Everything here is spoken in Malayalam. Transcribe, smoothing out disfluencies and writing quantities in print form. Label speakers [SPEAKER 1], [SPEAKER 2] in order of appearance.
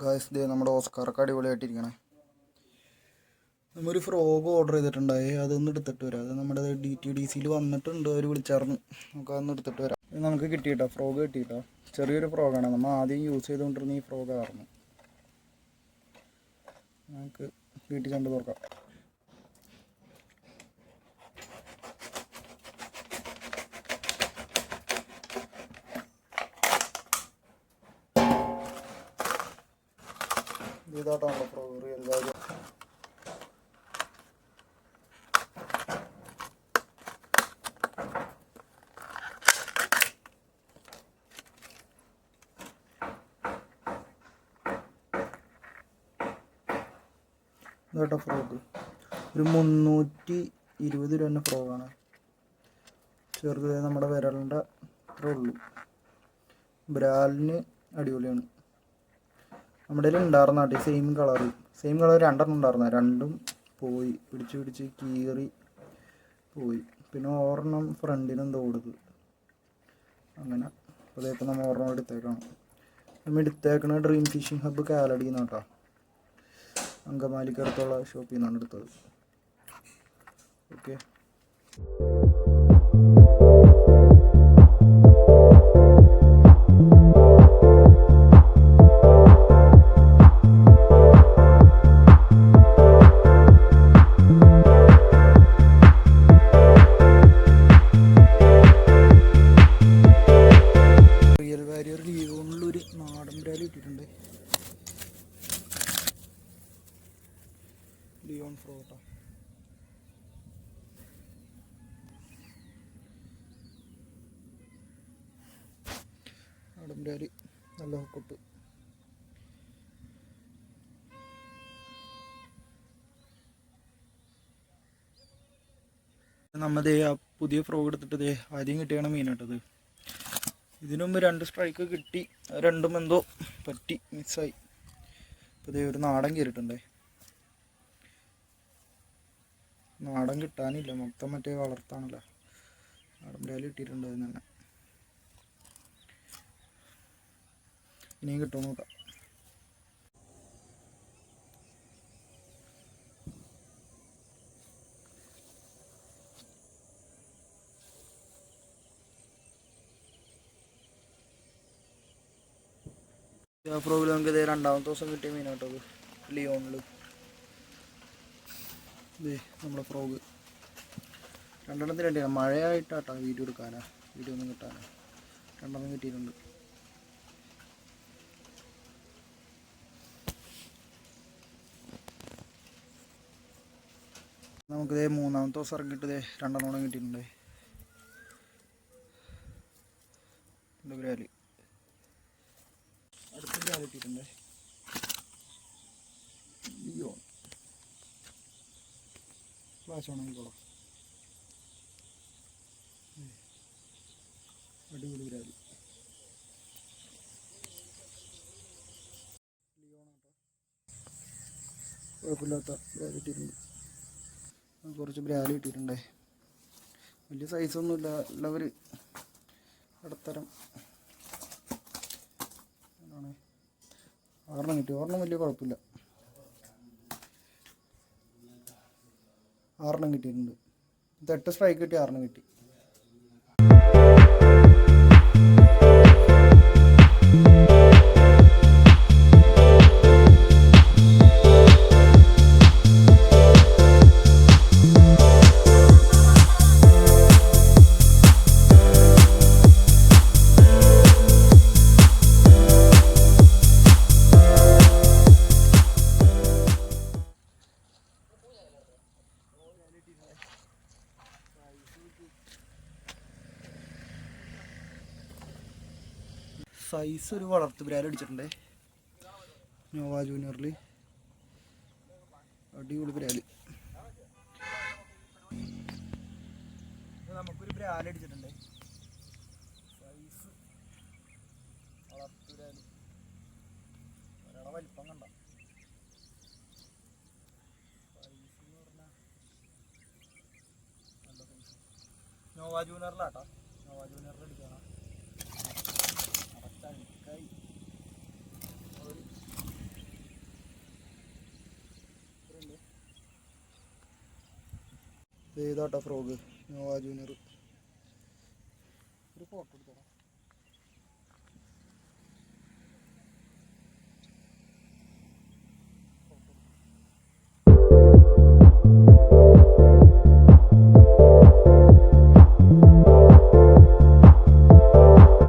[SPEAKER 1] ഗായ്സ് ദേ നമ്മുടെ ഓസ്കാറൊക്കെ അടിപൊളിയായിട്ടിരിക്കണേ. നമ്മൊരു ഫ്രോഗ് ഓർഡർ ചെയ്തിട്ടുണ്ടായി, അതൊന്ന് എടുത്തിട്ട് വരാം. അത് നമ്മുടെ DTDCയിൽ വന്നിട്ടുണ്ട്, അവർ വിളിച്ചായിരുന്നു. നമുക്ക് അതൊന്ന് എടുത്തിട്ട് വരാം. നമുക്ക് കിട്ടിയിട്ടോ, ഫ്രോഗ് കിട്ടിയിട്ടോ. ചെറിയൊരു ഫ്രോഗാണ്, നമ്മൾ ആദ്യം യൂസ് ചെയ്തുകൊണ്ടിരുന്ന ഈ ഫ്രോഗായിരുന്നു. നമുക്ക് വീട്ടിൽ കണ്ട് തുറക്കാം. ഇതാട്ടോ നമ്മുടെ ഫ്രോഗ് റിയൽ കാര്യം. ഇതാട്ടോ ഫ്രോഗ്, ഒരു 320 രൂപ ഫ്രോഗാണ്. ചെറുത് നമ്മുടെ വിരലിൻ്റെ അത്രേ ഉള്ളൂ. ബ്രാലിന് അടിപൊളിയാണ്. നമ്മുടെ കയ്യിൽ ഉണ്ടായിരുന്ന നാട്ടിൽ സെയിം കളർ 2 ഉണ്ടായിരുന്നു. 2 പോയി, പിടിച്ച് കീറി പോയി. പിന്നെ ഒരെണ്ണം ഫ്രണ്ടിനും തോടുത് അങ്ങനെ. അതേപോലെ നമ്മൾ ഒരെണ്ണം നമ്മൾ എടുത്തേക്കണ ഡ്രീം ഫിഷിംഗ് ഹബ്ബ് കാലടിയിൽ നിന്നാട്ടോ, അങ്കമാലിക്കടുത്തുള്ള ഷോപ്പിൽ നിന്നാണ് എടുത്തത്. ഓക്കെ. റിയൽ വാരിയർ ലിയോണിലൊരു നാടൻ ബ്രാൽ കിട്ടിയിട്ടുണ്ട്. ലിയോൺ ഫ്രോട്ടോ. നാടൻ ബ്രാൽ, നല്ല ഹുക്കപ്പ്. നമ്മതേ ആ പുതിയ ഫ്രോഗ് എടുത്തിട്ട് ആദ്യം കിട്ടിയാണ് മീനായിട്ടത്. ഇതിനു മുമ്പ് 2 സ്ട്രൈക്ക് കിട്ടി, 2ഉം എന്തോ പറ്റി, മിസ്സായി. ഇപ്പോൾ ഒരു നാടൻ കയറിയിട്ടുണ്ടേ. നാടൻ കിട്ടാനില്ല, മൊത്തം മറ്റേ വളർത്താണല്ലോ. നാടൻ ബ്രാൽ കിട്ടിയിട്ടുണ്ട് അതിന് തന്നെ. ഇനിയും കിട്ടുമെന്ന് നോക്കാം. ആ ഫ്രോഗിൽ നമുക്ക് ഇതേ 2ാമത്തെ ദിവസം കിട്ടിയ മീനാട്ടത്, ലിയോണിൽ. ഇതേ നമ്മുടെ ഫ്രോഗ് 2 എണ്ണത്തിന് മഴയായിട്ടാട്ടോ വീഡിയോ എടുക്കാനാ, വീഡിയോ ഒന്നും കിട്ടാനാ. 2 കിട്ടിയിട്ടുണ്ട്. നമുക്കിതേ 3ാമത്തെ ദിവസം ഇറങ്ങിയിട്ട് 2 കിട്ടിയിട്ടുണ്ട്. ബ്രാല് അടുത്ത ബ്രാൽ കിട്ടിയിട്ടുണ്ട്, ലിയോൺ. ഫ്ലാഷ് ഓണാക്കിക്കോളാം. അടിപൊളി ബ്രാൽ, ലിയോണാട്ടോ. കുഴപ്പമില്ലാത്ത ബ്രാൽ കിട്ടിയിട്ടുണ്ട്. കുറച്ച് ബ്രാൽ കിട്ടിയിട്ടുണ്ടേ. വലിയ സൈസൊന്നുമില്ല, ഉള്ളവർ ഇടത്തരം ആണ്. 6 കിട്ടി. 6 വലിയ കുഴപ്പമില്ല. 6 കിട്ടിയിട്ടുണ്ട്. 8 സ്ട്രൈക്ക് കിട്ടി, 6 കിട്ടി. സൈസ് ഒരു വളർത്ത് ബ്രാൽ അടിച്ചിട്ടുണ്ടേ, നോവ ജൂനിയറിൽ. അടിപൊളി ബ്രാൽ. നമുക്കൊരു ബ്രാൽ അടിച്ചിട്ടുണ്ടേ, സൈസ് വളർത്ത് ബ്രാൽ. ഒരാളെ വലിപ്പം കണ്ട സൈസ് എന്ന് പറഞ്ഞാൽ നല്ല സൈസ്. നോവ ജൂനിയറിലാട്ടോ, നോവ ജൂനിയറിൽ അടിക്കണം. ഇതാട്ടോ ഫ്രോഗ് നോവ ജൂനിയർ. ഒരു ഫോട്ടോ എടുത്തോ.